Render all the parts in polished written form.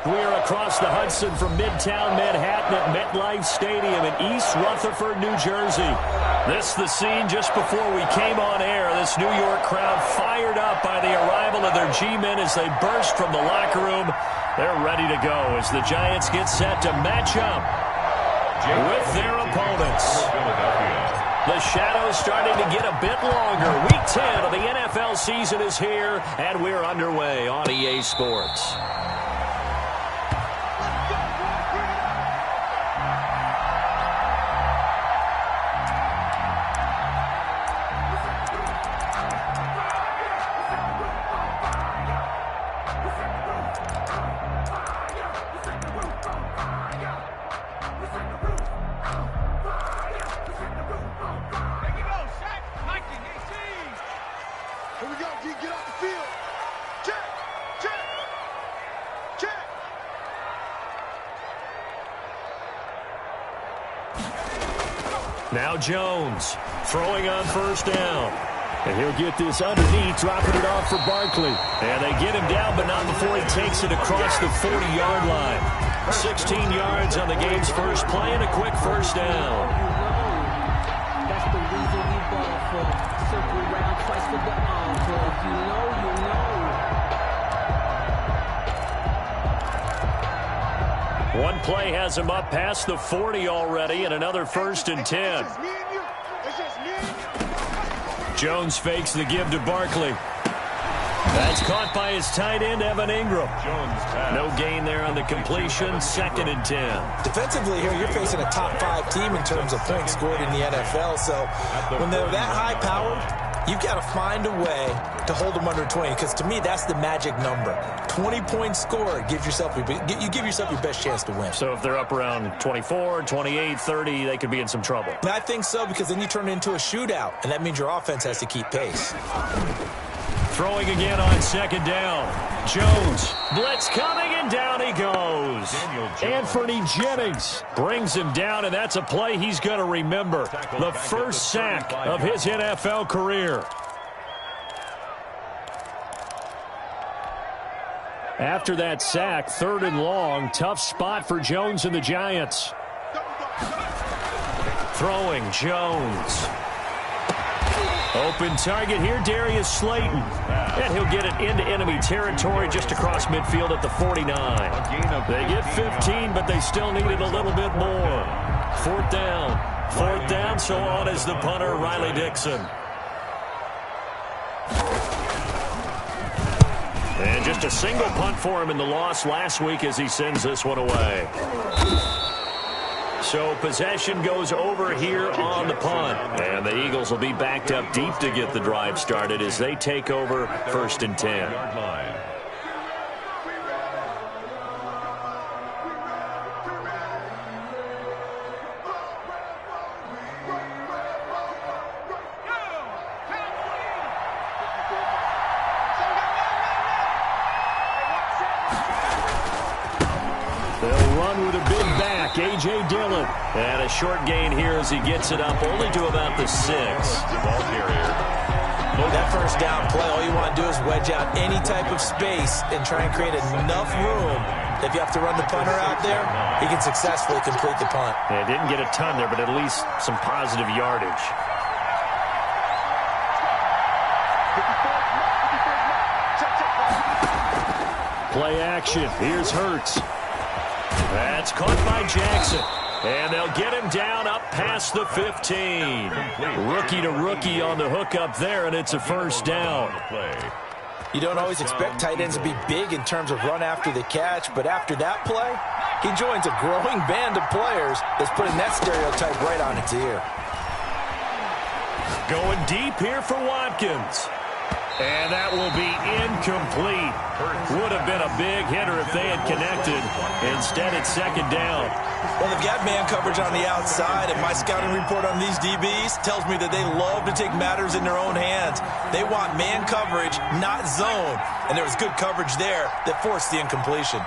We're across the Hudson from Midtown Manhattan at MetLife Stadium in East Rutherford, New Jersey. This is the scene just before we came on air. This New York crowd fired up by the arrival of their G-men as they burst from the locker room. They're ready to go as the Giants get set to match up with their opponents. The shadow's starting to get a bit longer. Week 10 of the NFL season is here, and we're underway on EA Sports. Now Jones throwing on first down. And he'll get this underneath, dropping it off for Barkley. And they get him down, but not before he takes it across the 40-yard line. 16 yards on the game's first play and a quick first down. That's the reason we ball for. Circle round twice for the encore. If you know, you know. One play has him up past the 40 already, and another 1st and 10. Jones fakes the give to Barkley. That's caught by his tight end, Evan Ingram. No gain there on the completion, 2nd and 10. Defensively here, you're facing a top 5 team in terms of points scored in the NFL. So when they're that high-powered, you've got to find a way to hold them under 20, because to me, that's the magic number. 20 points scored gives yourself you give yourself your best chance to win. So if they're up around 24, 28, 30, they could be in some trouble. And I think so, because then you turn it into a shootout, and that means your offense has to keep pace. Throwing again on 2nd down. Jones, blitz coming, and down he goes. Anthony Jennings brings him down, and that's a play he's going to remember. The first sack of his NFL career. After that sack, 3rd and long, tough spot for Jones and the Giants. Throwing, Jones. Open target here, Darius Slayton. And he'll get it into enemy territory just across midfield at the 49. They get 15, but they still need it a little bit more. 4th down. 4th down, so on is the punter, Riley Dixon. And just a single punt for him in the loss last week as he sends this one away. So possession goes over here on the punt. And the Eagles will be backed up deep to get the drive started as they take over 1st and 10. A.J. Dillon. And a short gain here as he gets it up only to about the 6. Ball carrier. That first down play, all you want to do is wedge out any type of space and try and create enough room. If you have to run the punter out there, he can successfully complete the punt. Yeah, didn't get a ton there, but at least some positive yardage. Play action. Here's Hurts. That's caught by Jackson. And they'll get him down up past the 15. Rookie to rookie on the hook up there, and it's a first down. You don't always expect tight ends to be big in terms of run after the catch, but after that play, he joins a growing band of players that's putting that stereotype right on its ear. Going deep here for Watkins. And that will be incomplete. Would have been a big hitter if they had connected. Instead, it's 2nd down. Well, they've got man coverage on the outside, and my scouting report on these DBs tells me that they love to take matters in their own hands. They want man coverage, not zone. And there was good coverage there that forced the incompletion.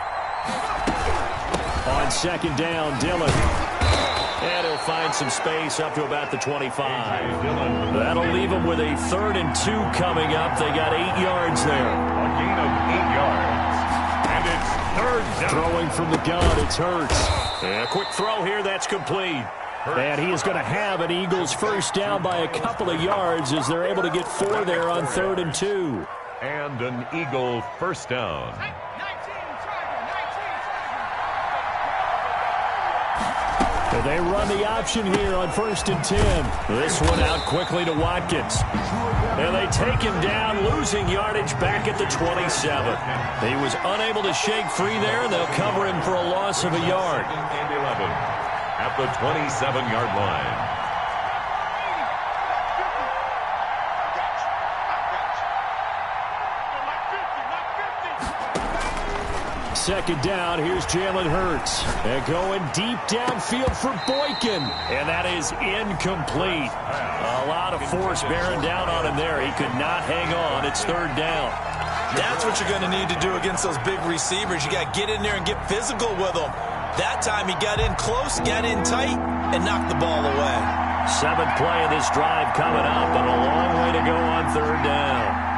On 2nd down, Dillon. And he'll find some space up to about the 25. That'll leave them with a 3rd and 2 coming up. They got 8 yards there. A gain of 8 yards. And it's Throwing from the gun, it's Hurts. And a quick throw here, that's complete. And he is going to have an Eagles first down by a couple of yards as they're able to get 4 there on 3rd and 2. And an Eagle first down. And they run the option here on 1st and 10. This one out quickly to Watkins. And they take him down, losing yardage back at the 27. He was unable to shake free there, and they'll cover him for a loss of a yard. And 11 at the 27-yard line. Second down, here's Jalen Hurts. And going deep downfield for Boykin. And that is incomplete. A lot of force bearing down on him there. He could not hang on. It's 3rd down. That's what you're going to need to do against those big receivers. You got to get in there and get physical with them. That time he got in close, got in tight, and knocked the ball away. 7th play of this drive coming up, but a long way to go on 3rd down.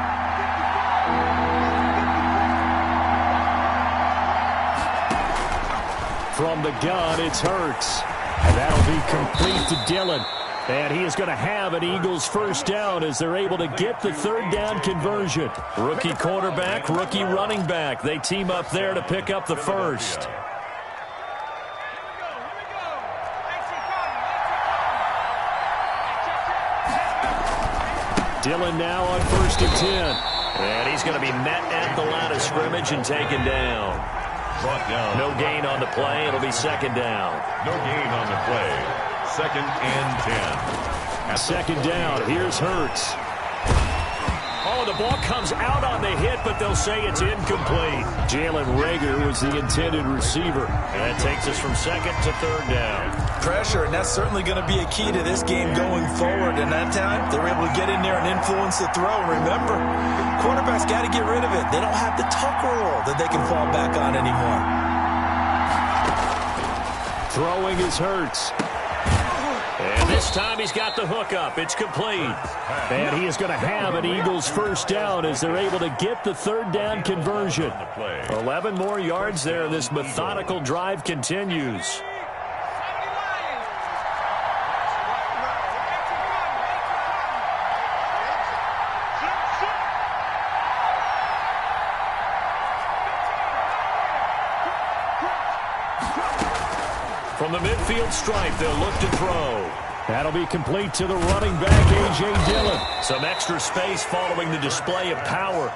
From the gun, it's Hurts. And that'll be complete to Dillon. And he is going to have an Eagles first down as they're able to get the 3rd down conversion. Rookie quarterback, rookie running back. They team up there to pick up the first. Dillon now on 1st and 10. And he's going to be met at the line of scrimmage and taken down. Brought down. No gain on the play. It'll be 2nd down. No gain on the play. 2nd and 10. 2nd down. Here's Hurts. Oh, the ball comes out on the hit, but they'll say it's incomplete. Jalen Reagor was the intended receiver. And that takes us from 2nd to 3rd down. Pressure, and that's certainly going to be a key to this game going forward. And that time, they were able to get in there and influence the throw. Remember, quarterbacks got to get rid of it. They don't have the tuck rule that they can fall back on anymore. Throwing is Hurts. And this time he's got the hook up. It's complete. And he is going to have an Eagles first down as they're able to get the 3rd down conversion. 11 more yards there. This methodical drive continues. From the midfield stripe, they'll look to throw. That'll be complete to the running back, A.J. Dillon. Some extra space following the display of power.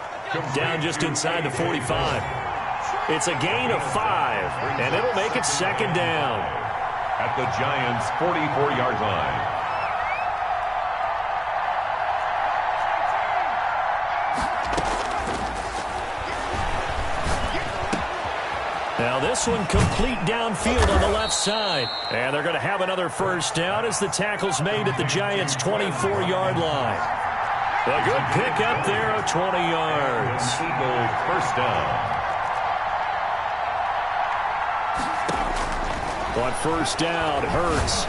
Down just inside the 45. It's a gain of 5, and it'll make it 2nd down. At the Giants' 44-yard line. Now this one complete downfield on the left side. And they're going to have another first down as the tackle's made at the Giants' 24-yard line. A good pickup there of 20 yards. Eagle first down. On 1st down, Hurts.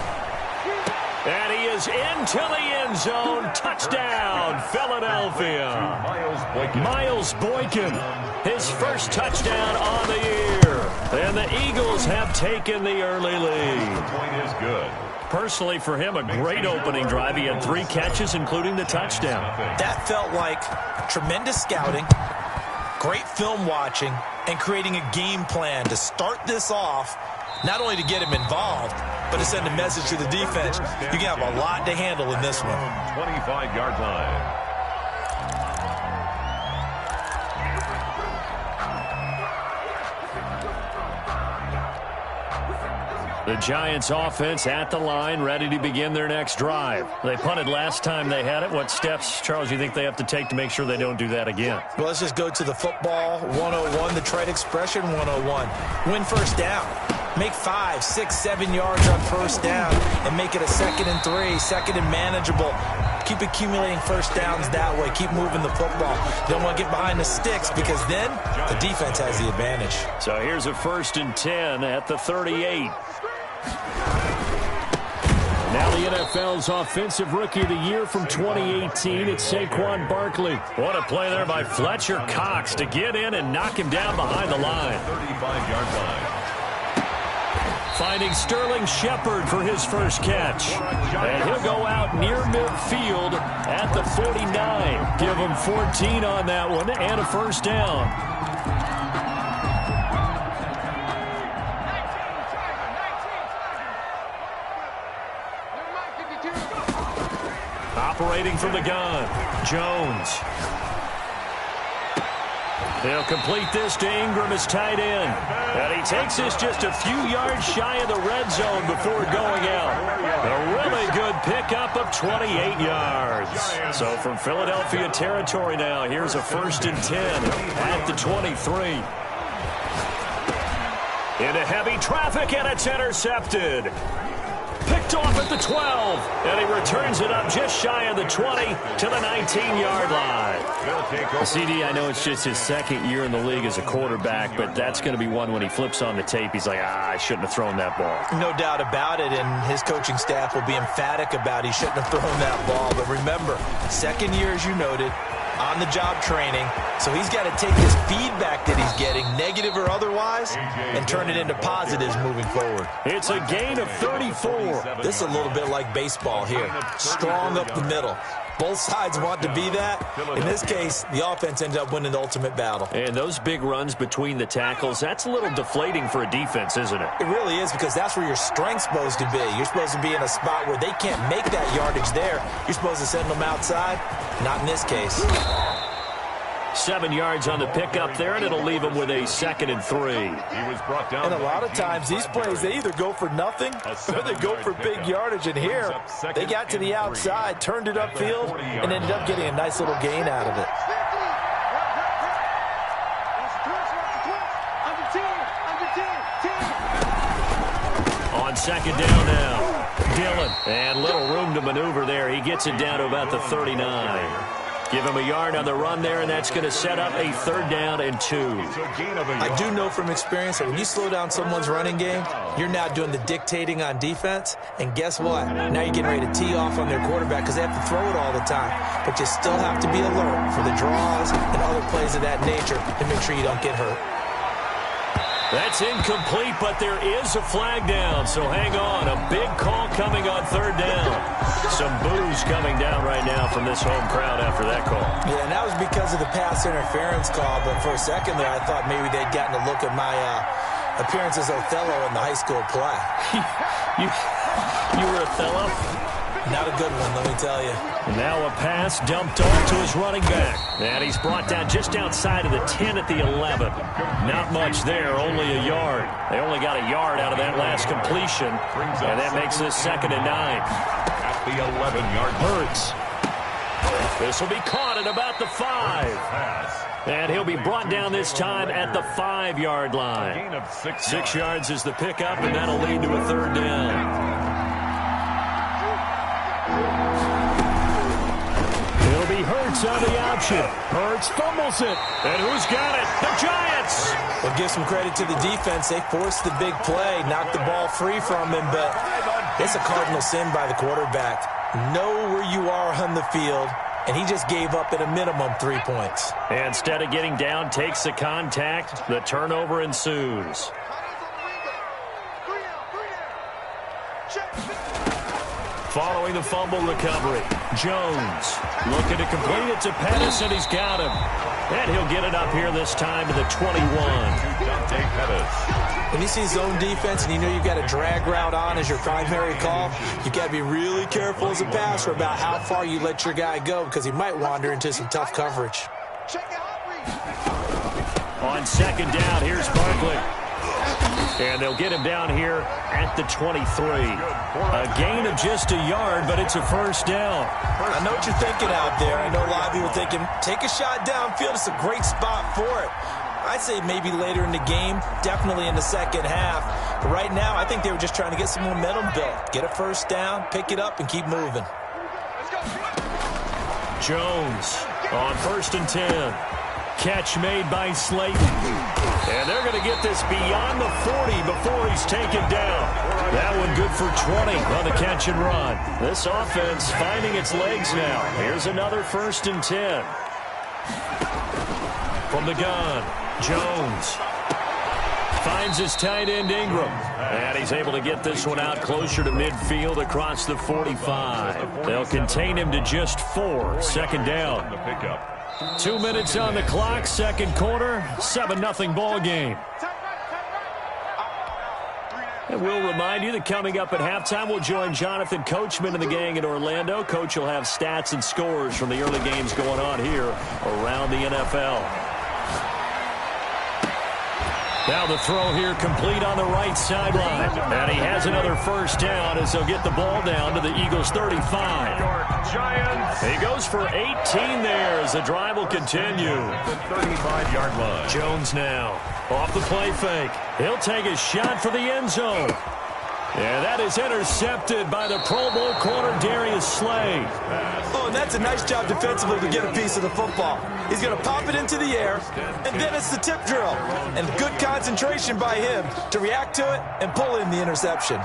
And he is into the end zone. Touchdown, Philadelphia. Miles Boykin, his first touchdown on the year. And the Eagles have taken the early lead. The point is good. Personally, for him, a great opening drive. He had 3 catches, including the touchdown. That felt like tremendous scouting, great film watching, and creating a game plan to start this off, not only to get him involved, but to send a message to the defense. You can have a lot to handle in this one. 25-yard line. The Giants offense at the line, ready to begin their next drive. They punted last time they had it. What steps, Charles, you think they have to take to make sure they don't do that again? Well, let's just go to the football 101, the trade expression 101. Win first down. Make 5, 6, 7 yards on first down and make it a 2nd and 3, 2nd and manageable. Keep accumulating first downs that way. Keep moving the football. Don't want to get behind the sticks because then the defense has the advantage. So here's a 1st and 10 at the 38. Now the NFL's Offensive Rookie of the Year from 2018, it's Saquon Barkley. What a play there by Fletcher Cox to get in and knock him down behind the line. 35-yard line. Finding Sterling Shepard for his first catch. And he'll go out near midfield at the 49. Give him 14 on that one and a first down. Operating from the gun, Jones. They'll complete this to Ingram as tight end. And he takes this just a few yards shy of the red zone before going out. A really good pickup of 28 yards. So from Philadelphia territory now, here's a 1st and 10 at the 23. Into heavy traffic, and it's intercepted. Picked off at the 12, and he returns it up just shy of the 20 to the 19-yard line. CD, I know it's just his second year in the league as a quarterback, but that's going to be one when he flips on the tape, he's like, I shouldn't have thrown that ball. No doubt about it, and his coaching staff will be emphatic about he shouldn't have thrown that ball. But remember, second year, as you noted, on-the-job training, so he's got to take this feedback that he's getting, negative or otherwise, and turn it into positives moving forward. It's a gain of 34. This is a little bit like baseball here. Strong up the middle. Both sides want to be that. In this case, the offense ended up winning the ultimate battle. And those big runs between the tackles, that's a little deflating for a defense, isn't it? It really is, because that's where your strength's supposed to be. You're supposed to be in a spot where they can't make that yardage there. You're supposed to send them outside. Not in this case. 7 yards on the pickup there, and it'll leave him with a 2nd and 3. He was brought down. And a lot of times these plays, they either go for nothing or they go for big yardage. And here, they got to the outside, turned it upfield, and ended up getting a nice little gain out of it. On 2nd down now, Dillon. And little room to maneuver there. He gets it down to about the 39. Give him a yard on the run there, and that's going to set up a 3rd down and 2. I do know from experience that when you slow down someone's running game, you're now doing the dictating on defense. And guess what? Now you're getting ready to tee off on their quarterback because they have to throw it all the time. But you still have to be alert for the draws and other plays of that nature to make sure you don't get hurt. That's incomplete, but there is a flag down, so hang on. A big call coming on 3rd down. Some boos coming down right now from this home crowd after that call. Yeah, and that was because of the pass interference call, but for a second there, I thought maybe they'd gotten a look at my appearance as Othello in the high school play. You were Othello? Not a good one, let me tell you. Now a pass dumped off to his running back. And he's brought down just outside of the 10 at the 11. Not much there, only a yard. They only got a yard out of that last completion. And that makes this 2nd and 9. At the 11-yard Hurts. This will be caught at about the 5. And he'll be brought down this time at the 5-yard line. 6 yards is the pickup, and that'll lead to a 3rd down. It'll be Hurts on the option. Hurts fumbles it. And who's got it? The Giants! Well, give some credit to the defense. They forced the big play, knocked the ball free from him, but it's a cardinal sin by the quarterback. Know where you are on the field, and he just gave up at a minimum 3 points. And instead of getting down, takes the contact. The turnover ensues. Following the fumble recovery, Jones looking to complete it to Pettis, and he's got him. And he'll get it up here this time to the 21. When you see zone defense and you know you've got a drag route on as your primary call, you've got to be really careful as a passer about how far you let your guy go because he might wander into some tough coverage. On 2nd down, here's Barkley. And they'll get him down here at the 23. A gain of just a yard, but it's a 1st down. I know what you're thinking out there. I know a lot of people are thinking, take a shot downfield. It's a great spot for it. I'd say maybe later in the game, definitely in the 2nd half. But right now, I think they were just trying to get some momentum built. Get a 1st down, pick it up, and keep moving. Jones on 1st and 10. Catch made by Slayton. And they're going to get this beyond the 40 before he's taken down. That one good for 20 on the catch and run. This offense finding its legs now. Here's another 1st and 10. From the gun, Jones finds his tight end Ingram. And he's able to get this one out closer to midfield across the 45. They'll contain him to just 4. 2nd down. 2 minutes on the clock, 2nd quarter, 7-0 ball game. And we'll remind you that coming up at halftime, we'll join Jonathan Coachman and the gang in Orlando. Coach will have stats and scores from the early games going on here around the NFL. Now the throw here complete on the right sideline. And he has another 1st down as they'll get the ball down to the Eagles' 35. Giants. He goes for 18 there as the drive will continue. The 35-yard line. Jones now off the play fake. He'll take a shot for the end zone. And that is intercepted by the Pro Bowl corner Darius Slay. Oh, and that's a nice job defensively to get a piece of the football. He's going to pop it into the air, and then it's the tip drill. And good concentration by him to react to it and pull in the interception.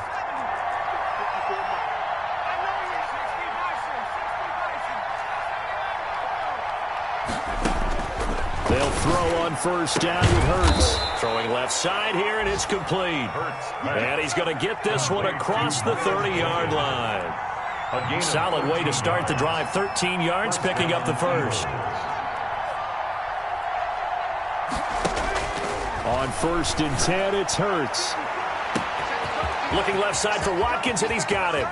They'll throw on 1st down with Hurts. Throwing left side here, and it's complete. And he's going to get this one across the 30-yard line. Solid way to start the drive. 13 yards, picking up the 1st. On 1st and 10, it's Hurts. Looking left side for Watkins, and he's got him.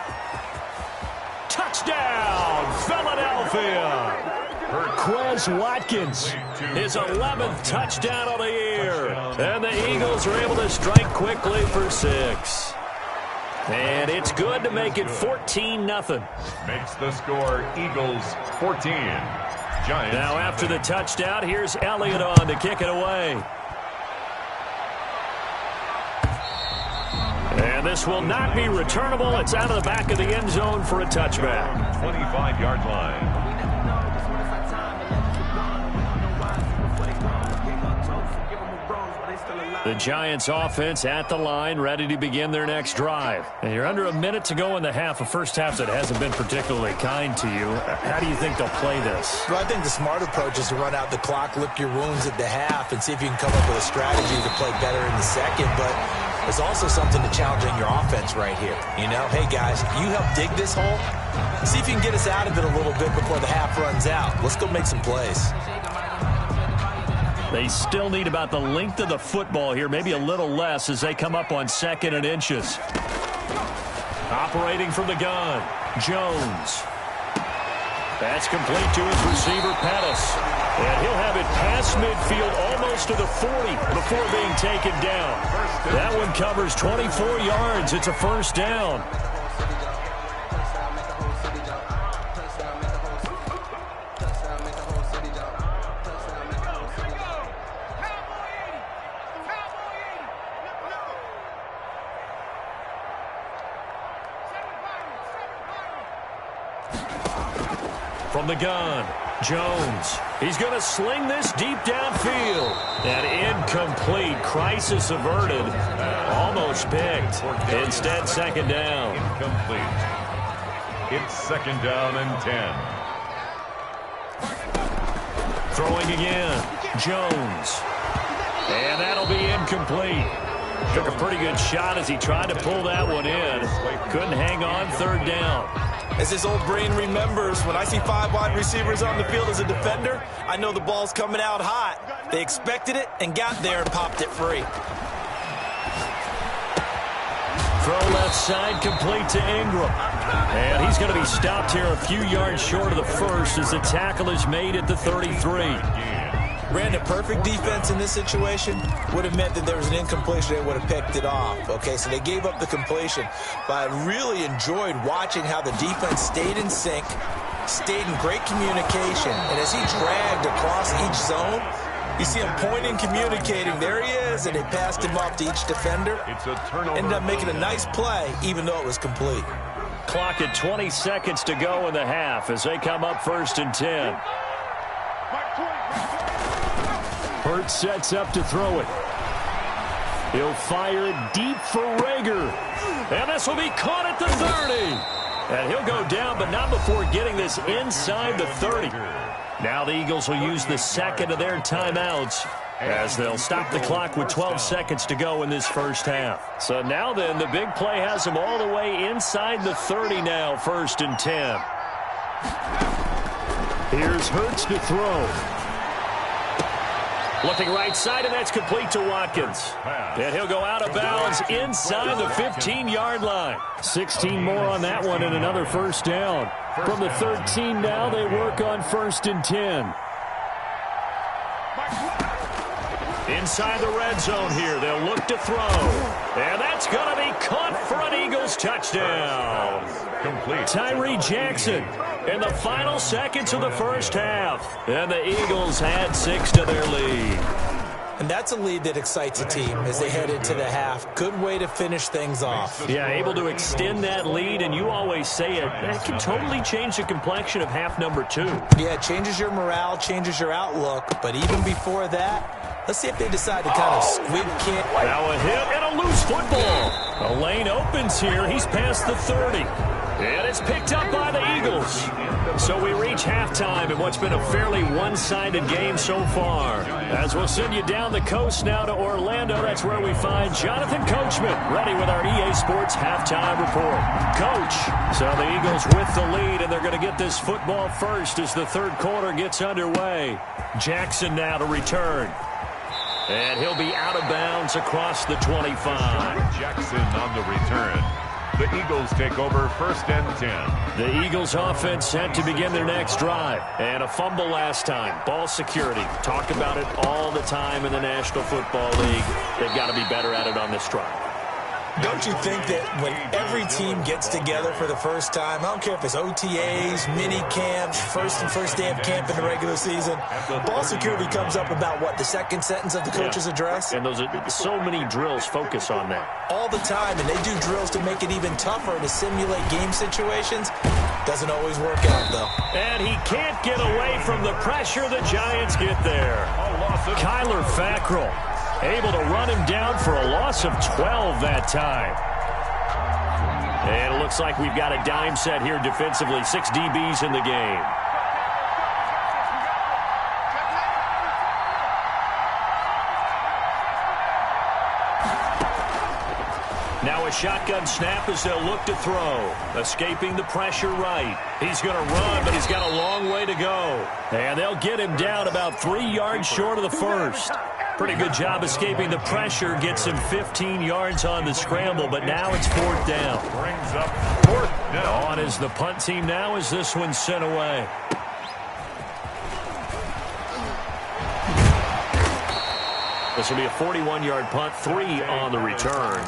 Touchdown, Philadelphia! Quez Watkins, his 11th touchdown of the year. And the Eagles are able to strike quickly for 6. And it's good to make it 14-0. Makes the score Eagles 14. Giants. Now after the touchdown, here's Elliott on to kick it away. And this will not be returnable. It's out of the back of the end zone for a touchback. 25-yard line. The Giants offense at the line, ready to begin their next drive. And you're under a minute to go in the half, a first half that hasn't been particularly kind to you. How do you think they'll play this? Well, I think the smart approach is to run out the clock, lick your wounds at the half, and see if you can come up with a strategy to play better in the second. But there's also something to challenging your offense right here. You know, hey, guys, you help dig this hole. See if you can get us out of it a little bit before the half runs out. Let's go make some plays. They still need about the length of the football here, maybe a little less as they come up on 2nd and inches. Operating from the gun, Jones. That's complete to his receiver, Pettis. And he'll have it past midfield almost to the 40 before being taken down. That one covers 24 yards. It's a 1st down. From the gun, Jones. He's going to sling this deep downfield. And incomplete. Crisis averted. Almost picked. Instead, 2nd down. Incomplete. It's 2nd down and 10. Throwing again, Jones. And that'll be incomplete. Took a pretty good shot as he tried to pull that one in. Couldn't hang on, 3rd down. As his old brain remembers, when I see 5 wide receivers on the field as a defender, I know the ball's coming out hot. They expected it and got there and popped it free. Throw left side, complete to Ingram. And he's going to be stopped here a few yards short of the 1st as the tackle is made at the 33. Brandon, perfect defense in this situation would have meant that there was an incompletion. They would have picked it off. Okay, so they gave up the completion. But I really enjoyed watching how the defense stayed in sync, stayed in great communication. And as he dragged across each zone, you see him pointing, communicating. There he is, and they passed him off to each defender. It's a turnover. Ended up making a nice play, even though it was complete. Clock at 20 seconds to go in the half as they come up 1st and 10. Hurts sets up to throw it. He'll fire it deep for Rager. And this will be caught at the 30. And he'll go down, but not before getting this inside the 30. Now the Eagles will use the second of their timeouts as they'll stop the clock with 12 seconds to go in this first half. So now then, the big play has them all the way inside the 30 now, 1st and 10. Here's Hurts to throw. Looking right side, and that's complete to Watkins. And he'll go out of bounds inside the 15-yard line. 16 more on that one and another first down. From the 13 now, they work on 1st and 10. Inside the red zone here, they'll look to throw. And that's going to be caught for an Eagles touchdown. Complete. Tyree Jackson in the final seconds of the first half. And the Eagles had 6 to their lead. And that's a lead that excites a team as they head into the half. Good way to finish things off. Yeah, able to extend that lead, and you always say it, that can totally change the complexion of half number 2. Yeah, it changes your morale, changes your outlook. But even before that, let's see if they decide to kind of squib kick. Now a hit and a loose football. A lane opens here. He's past the 30. And it's picked up by the Eagles. So we reach halftime in what's been a fairly one-sided game so far. As we'll send you down the coast now to Orlando, that's where we find Jonathan Coachman ready with our EA Sports halftime report. Coach, so the Eagles with the lead, and they're going to get this football first as the third quarter gets underway. Jackson now to return. And he'll be out of bounds across the 25. Jackson on the return. The Eagles take over 1st and 10. The Eagles offense set to begin their next drive. And a fumble last time. Ball security. Talk about it all the time in the National Football League. They've got to be better at it on this drive. Don't you think that when every team gets together for the first time, I don't care if it's OTAs, mini camps, first day of camp in the regular season, ball security comes up about what, the second sentence of the coach's address? And those are so many drills focus on that. All the time, and they do drills to make it even tougher to simulate game situations. Doesn't always work out, though. And he can't get away from the pressure. The Giants get there. Kyler Fackrell able to run him down for a loss of 12 that time. And it looks like we've got a dime set here defensively. 6 DBs in the game. Now a shotgun snap as they'll look to throw. Escaping the pressure right. He's going to run, but he's got a long way to go. And they'll get him down about 3 yards short of the first. Pretty good job escaping the pressure. Gets him 15 yards on the scramble, but now it's 4th down. Brings up 4th down. On is the punt team now as this one's sent away. This will be a 41-yard punt, 3 on the return.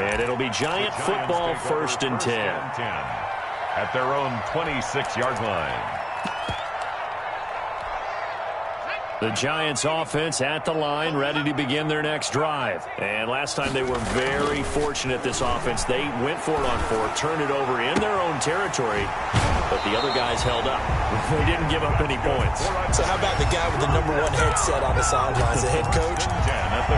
And it'll be Giant football 1st and 10. At their own 26-yard line. The Giants offense at the line, ready to begin their next drive. And last time they were very fortunate, this offense. They went for it on 4, turned it over in their own territory, but the other guys held up. They didn't give up any points. So how about the guy with the #1 headset on the sidelines, the head coach?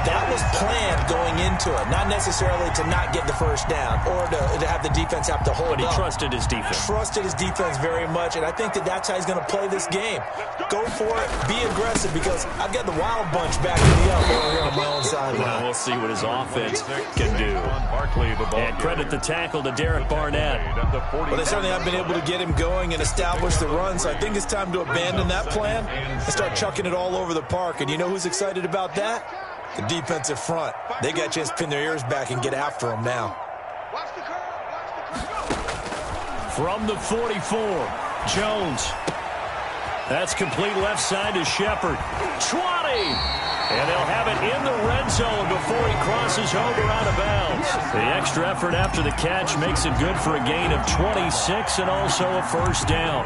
That was planned going into it, not necessarily to not get the first down or to have the defense have to hold up. But he trusted his defense. Trusted his defense very much, and I think that's how he's going to play this game. Go for it, be aggressive, because I've got the wild bunch backing me up over here on my own sideline. Well, we'll see what his offense can do. And credit the tackle to Derek Barnett. Well, they certainly have been able to get him going and establish the run, so I think it's time to abandon that plan and start chucking it all over the park. And you know who's excited about that? The defensive front. They got a chance to pin their ears back and get after him now. From the 44, Jones. That's complete left side to Shepard. 20! And they'll have it in the red zone before he crosses over out of bounds. The extra effort after the catch makes it good for a gain of 26 and also a first down.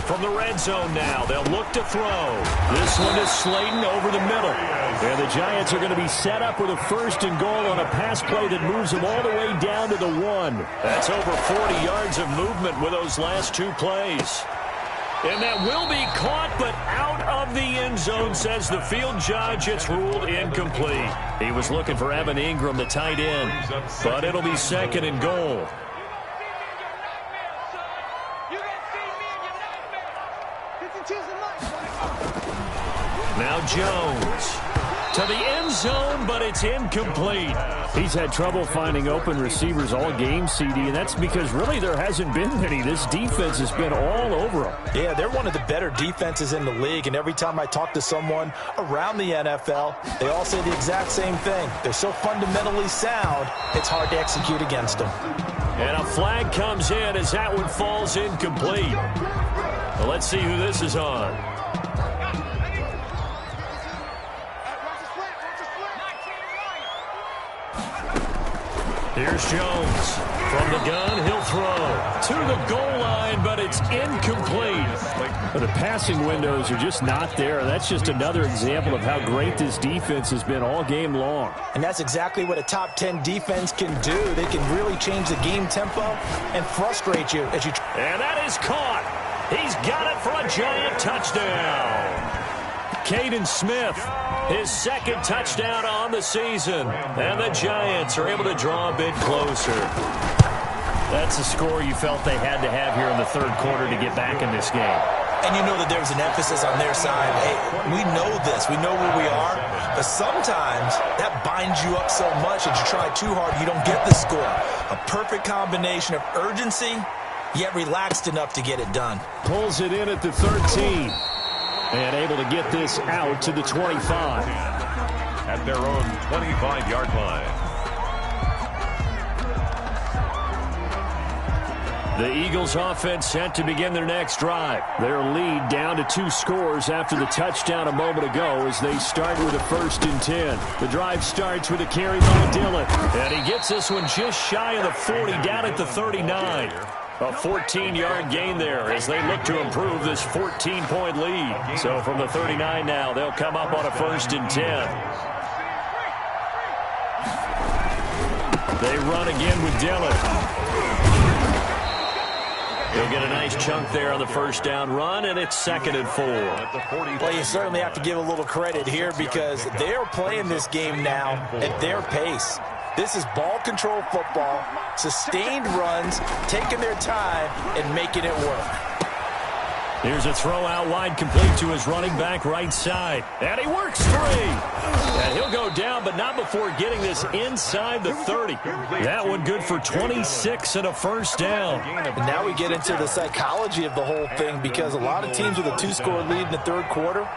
From the red zone now, they'll look to throw. This one is Slayton over the middle. And the Giants are going to be set up with a 1st and goal on a pass play that moves them all the way down to the 1. That's over 40 yards of movement with those last 2 plays. And that will be caught, but out of the end zone, says the field judge. It's ruled incomplete. He was looking for Evan Ingram, the tight end, but it'll be 2nd and goal. Now Jones to the end zone, but it's incomplete. He's had trouble finding open receivers all game, CD, and that's because really there hasn't been any. This defense has been all over them. Yeah, they're one of the better defenses in the league, and every time I talk to someone around the NFL, they all say the exact same thing. They're so fundamentally sound, it's hard to execute against them. And a flag comes in as that one falls incomplete. Well, let's see who this is on. Here's Jones. From the gun, he'll throw. To the goal line, but it's incomplete. But the passing windows are just not there. That's just another example of how great this defense has been all game long. And that's exactly what a top 10 defense can do. They can really change the game tempo and frustrate you as you... And that is caught. He's got it for a Giant touchdown. Caden Smith, his 2nd touchdown on the season. And the Giants are able to draw a bit closer. That's a score you felt they had to have here in the 3rd quarter to get back in this game. And you know that there's an emphasis on their side. Hey, we know this. We know where we are. But sometimes that binds you up so much that you try too hard, you don't get the score. A perfect combination of urgency, yet relaxed enough to get it done. Pulls it in at the 13. And able to get this out to the 25. At their own 25-yard line. The Eagles offense set to begin their next drive. Their lead down to 2 scores after the touchdown a moment ago as they start with a 1st and 10. The drive starts with a carry by Dillon. And he gets this one just shy of the 40 down at the 39. A 14-yard gain there as they look to improve this 14-point lead. So from the 39 now, they'll come up on a 1st and 10. They run again with Dillon. He'll get a nice chunk there on the 1st down run, and it's 2nd and 4. Well, you certainly have to give a little credit here because they're playing this game now at their pace. This is ball control football, sustained runs, taking their time, and making it work. Here's a throw out wide, complete to his running back right side. And he works 3. And he'll go down, but not before getting this inside the 30. That one good for 26 and a 1st down. And now we get into the psychology of the whole thing because a lot of teams with a 2-score lead in the 3rd quarter,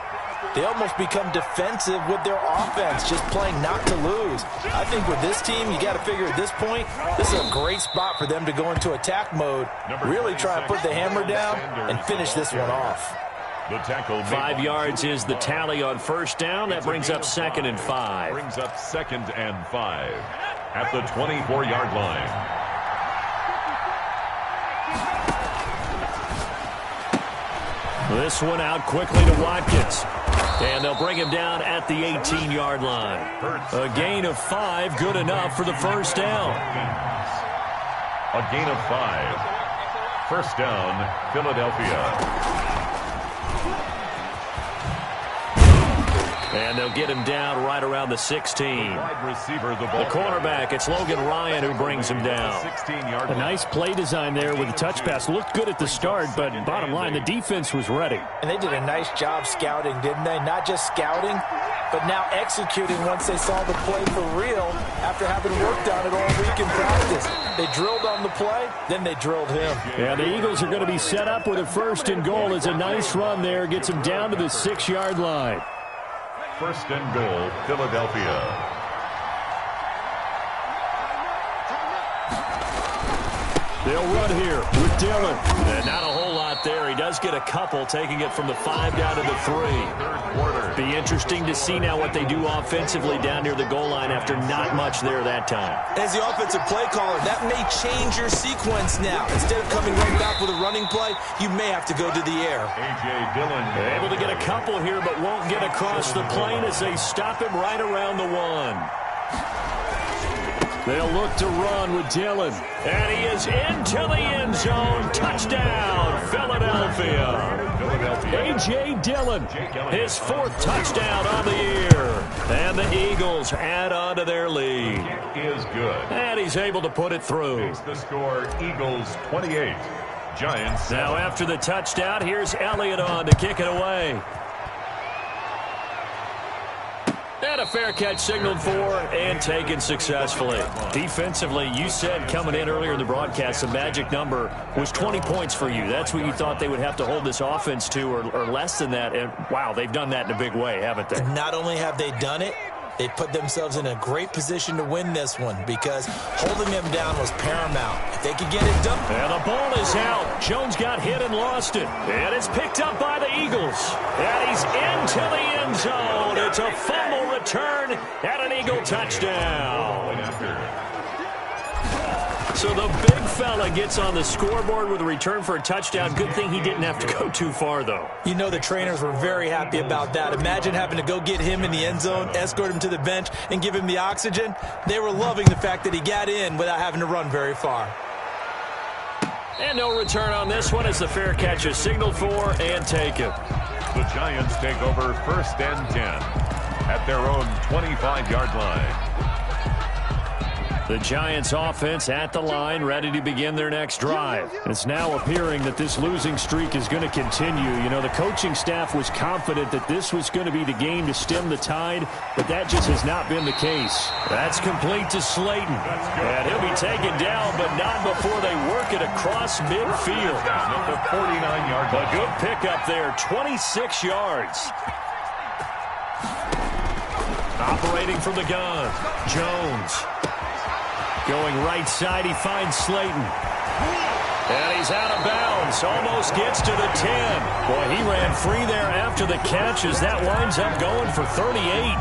they almost become defensive with their offense, just playing not to lose. I think with this team, you got to figure at this point, this is a great spot for them to go into attack mode, really try and put the hammer down and finish this one off. 5 yards is the tally on 1st down. That brings up 2nd and 5. Brings up 2nd and 5 at the 24-yard line. This one out quickly to Watkins. And they'll bring him down at the 18-yard line. A gain of 5, good enough for the 1st down. A gain of 5. 1st down, Philadelphia. And they'll get him down right around the 16. Wide receiver, the cornerback, it's Logan Ryan who brings him down. 16-yard A nice play design there with the touch pass. Looked good at the start, but bottom line, the defense was ready. And they did a nice job scouting, didn't they? Not just scouting, but now executing once they saw the play for real after having worked on it all week in practice. They drilled on the play, then they drilled him. Yeah, the Eagles are going to be set up with a 1st and goal. It's a nice run there. Gets him down to the 6-yard line. 1st and goal, Philadelphia. They'll run here with Dillon. And not a whole lot out there. He does get a couple, taking it from the 5 down to the 3. Be interesting to see now what they do offensively down near the goal line after not much there that time. As the offensive play caller, that may change your sequence now. Instead of coming right back with a running play, you may have to go to the air. A.J. Dillon. Able to get a couple here, but won't get across the plane as they stop him right around the 1. They'll look to run with Dillon. And he is into the end zone. Touchdown, Philadelphia. A.J. Dillon, his 4th touchdown on the year. And the Eagles add on to their lead. Is good. And he's able to put it through. Makes the score Eagles 28. Giants. Now after the touchdown, here's Elliott on to kick it away. And a fair catch signaled for and taken successfully. Defensively, you said coming in earlier in the broadcast, the magic number was 20 points for you. That's what you thought they would have to hold this offense to or less than that. And, wow, they've done that in a big way, haven't they? Not only have they done it, they put themselves in a great position to win this one because holding them down was paramount. If they could get it done. And the ball is out. Jones got hit and lost it. And it's picked up by the Eagles. And he's into the end zone. It's a fumble return and an Eagle touchdown. So the big fella gets on the scoreboard with a return for a touchdown. Good thing he didn't have to go too far, though. You know the trainers were very happy about that. Imagine having to go get him in the end zone, escort him to the bench, and give him the oxygen. They were loving the fact that he got in without having to run very far. And no return on this one as the fair catch is signaled for and taken. The Giants take over 1st and 10 at their own 25-yard line. The Giants offense at the line, ready to begin their next drive. It's now appearing that this losing streak is going to continue. You know, the coaching staff was confident that this was going to be the game to stem the tide, but that just has not been the case. That's complete to Slayton. And he'll be taken down, but not before they work it across midfield. At the 49-yard line. A good pickup there, 26 yards. Operating from the gun, Jones. Going right side, he finds Slayton. And he's out of bounds. Almost gets to the 10. Boy, he ran free there after the catch as that winds up going for 38.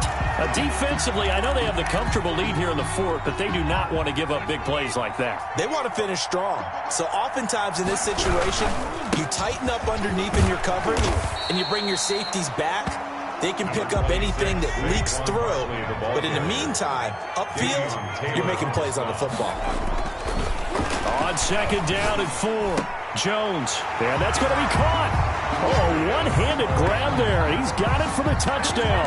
Defensively, I know they have the comfortable lead here in the 4th, but they do not want to give up big plays like that. They want to finish strong. So oftentimes in this situation, you tighten up underneath in your coverage, and you bring your safeties back. They can pick up anything that leaks through. But in the meantime, upfield, you're making plays on the football. On 2nd down and 4. Jones. And that's going to be caught. Oh, one-handed grab there. He's got it for the touchdown.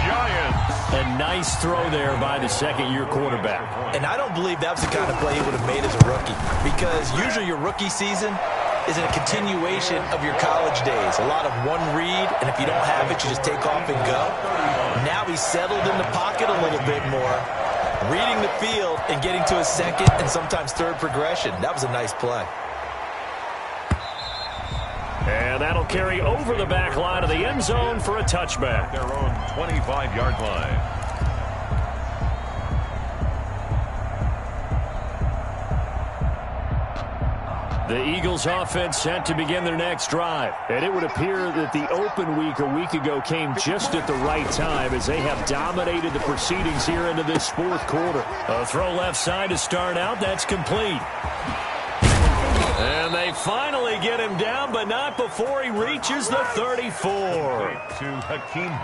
Giants. A nice throw there by the 2nd-year quarterback. And I don't believe that was the kind of play he would have made as a rookie. Because usually your rookie season is a continuation of your college days. A lot of one read, and if you don't have it, you just take off and go. Now he's settled in the pocket a little bit more, reading the field and getting to his 2nd and sometimes 3rd progression. That was a nice play. And that'll carry over the back line of the end zone for a touchback. Their own 25-yard line. The Eagles offense set to begin their next drive. And it would appear that the open week a week ago came just at the right time as they have dominated the proceedings here into this 4th quarter. A throw left side to start out. That's complete. And they finally get him down, but not before he reaches the 34.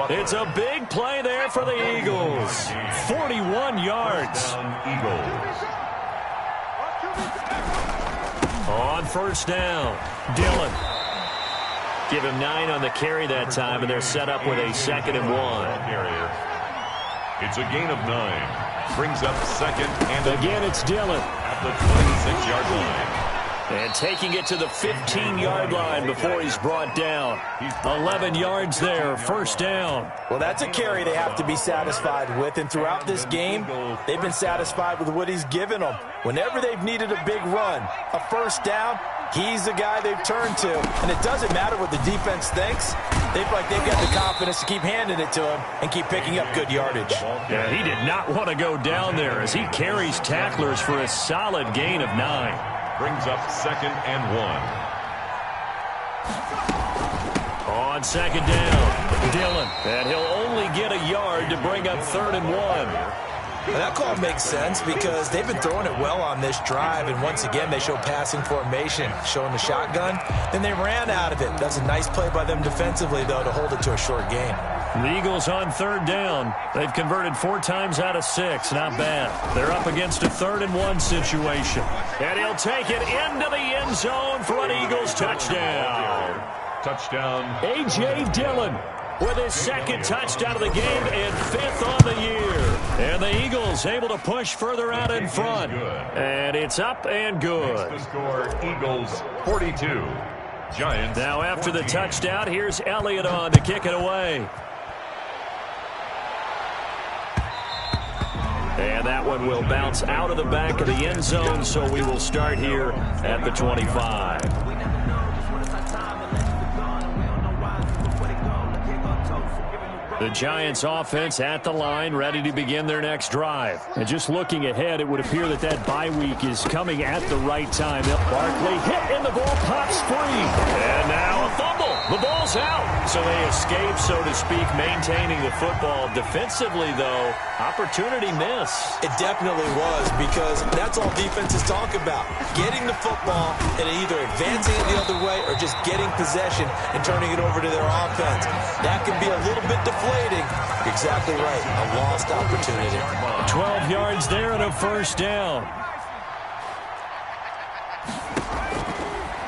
It's a big play there for the Eagles. 41 yards. Eagles. On 1st down, Dillon. Give him 9 on the carry that time, and they're set up with a 2nd and 1. It's a gain of 9. Brings up 2nd and again, it's Dillon. At the 26-yard line. And taking it to the 15-yard line before he's brought down. 11 yards there, 1st down. Well, that's a carry they have to be satisfied with. And throughout this game, they've been satisfied with what he's given them. Whenever they've needed a big run, a 1st down, he's the guy they've turned to. And it doesn't matter what the defense thinks. They feel like they've got the confidence to keep handing it to him and keep picking up good yardage. Yeah, he did not want to go down there as he carries tacklers for a solid gain of 9. Brings up 2nd and 1. On second down, Dillon. And he'll only get a yard to bring up 3rd and 1. And that call makes sense because they've been throwing it well on this drive, and once again they show passing formation, showing the shotgun. Then they ran out of it. That's a nice play by them defensively, though, to hold it to a short gain. The Eagles on 3rd down. They've converted 4 times out of 6. Not bad. They're up against a 3rd and 1 situation. And he'll take it into the end zone for an Eagles touchdown. Touchdown. A.J. Dillon with his 2nd touchdown of the game and 5th on the year. And the Eagles able to push further out in front. And it's up and good. The score, Eagles 42. Giants. Now after the touchdown, here's Elliott on to kick it away. And that one will bounce out of the back of the end zone, so we will start here at the 25. The Giants offense at the line, ready to begin their next drive. And just looking ahead, it would appear that that bye week is coming at the right time. Barkley hit and the ball pops free. And now a fumble. The ball's out. So they escape, so to speak, maintaining the football. Defensively, though, opportunity miss. It definitely was, because that's all defenses talk about. Getting the football and either advancing it the other way or just getting possession and turning it over to their offense. That can be a little bit deflating. Exactly right. A lost opportunity. 12 yards there and a 1st down.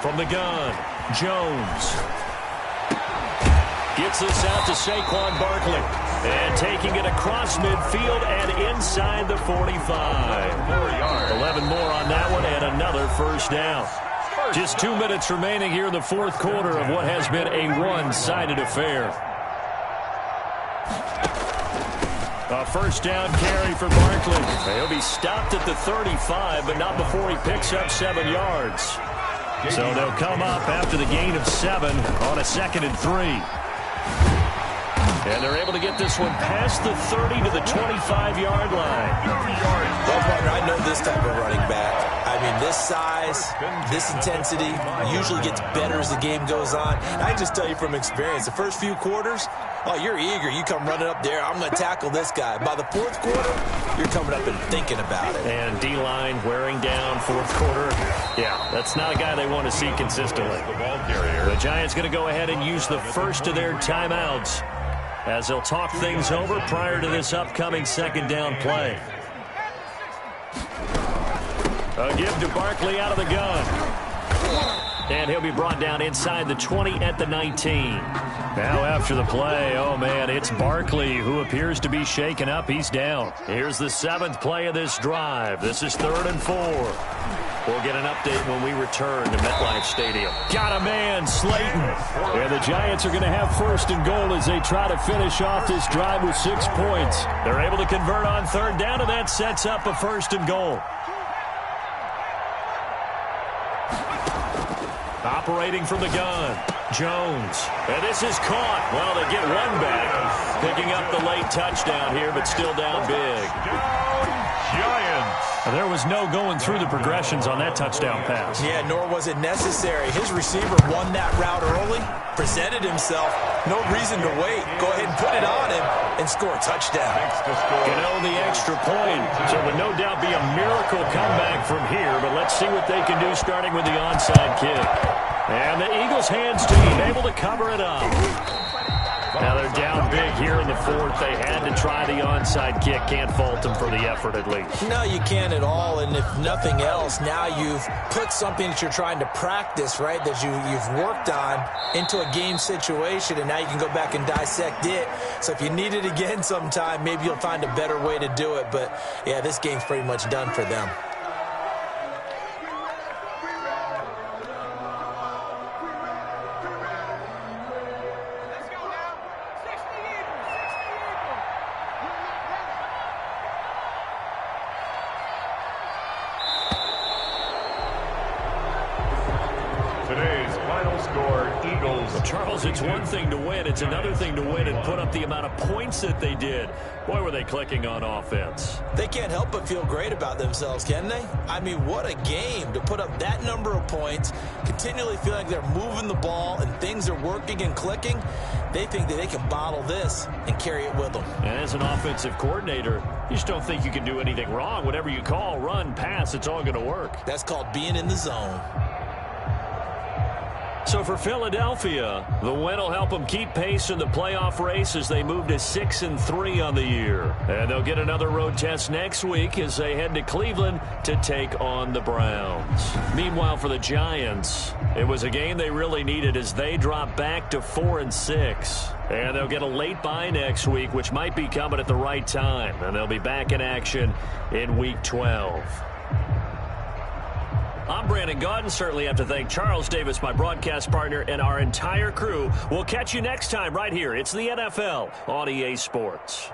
From the gun, Jones. Gets this out to Saquon Barkley. And taking it across midfield and inside the 45. 11 more on that one and another 1st down. Just 2 minutes remaining here in the 4th quarter of what has been a one-sided affair. A 1st down carry for Barkley. He'll be stopped at the 35, but not before he picks up 7 yards. So they'll come up after the gain of 7 on a 2nd and 3. And they're able to get this one past the 30 to the 25-yard line. Well, partner, I know this type of running back. I mean, this size, this intensity usually gets better as the game goes on. I can just tell you from experience, the first few quarters, oh, you're eager. You come running up there. I'm going to tackle this guy. By the 4th quarter, you're coming up and thinking about it. And D-line wearing down 4th quarter. Yeah, that's not a guy they want to see consistently. The Giants going to go ahead and use the first of their timeouts as they'll talk things over prior to this upcoming 2nd down play. A give to Barkley out of the gun. And he'll be brought down inside the 20 at the 19. Now after the play, oh man, it's Barkley who appears to be shaken up. He's down. Here's the 7th play of this drive. This is 3rd and 4. We'll get an update when we return to MetLife Stadium. Got a man, Slayton. And the Giants are going to have 1st and goal as they try to finish off this drive with 6 points. They're able to convert on 3rd down, and that sets up a 1st and goal. Operating from the gun, Jones. And this is caught. Well, they get one back. Picking up the late touchdown here, but still down big. Giants. There was no going through the progressions on that touchdown pass. Yeah, nor was it necessary. His receiver won that route early, presented himself. No reason to wait. Go ahead and put it on him and score a touchdown. The extra point. So it would no doubt be a miracle comeback from here, but let's see what they can do starting with the onside kick. And the Eagles' hands team able to cover it up. Now they're down big here in the 4th. They had to try the onside kick. Can't fault them for the effort at least. No, you can't at all. And if nothing else, now you've put something that you're trying to practice, right, that you've worked on into a game situation, and now you can go back and dissect it. So if you need it again sometime, maybe you'll find a better way to do it. But, yeah, this game's pretty much done for them. Today's final score, Eagles. Well, Charles, it's one thing to win. It's another thing to win and put up the amount of points that they did. Boy, were they clicking on offense. They can't help but feel great about themselves, can they? I mean, what a game to put up that number of points, continually feel like they're moving the ball and things are working and clicking. They think that they can bottle this and carry it with them. And as an offensive coordinator, you just don't think you can do anything wrong. Whatever you call, run, pass, it's all going to work. That's called being in the zone. So for Philadelphia, the win will help them keep pace in the playoff race as they move to 6-3 on the year. And they'll get another road test next week as they head to Cleveland to take on the Browns. Meanwhile, for the Giants, it was a game they really needed as they drop back to 4-6. And they'll get a late bye next week, which might be coming at the right time. And they'll be back in action in Week 12. I'm Brandon Gaudin. Certainly have to thank Charles Davis, my broadcast partner, and our entire crew. We'll catch you next time right here. It's the NFL on EA Sports.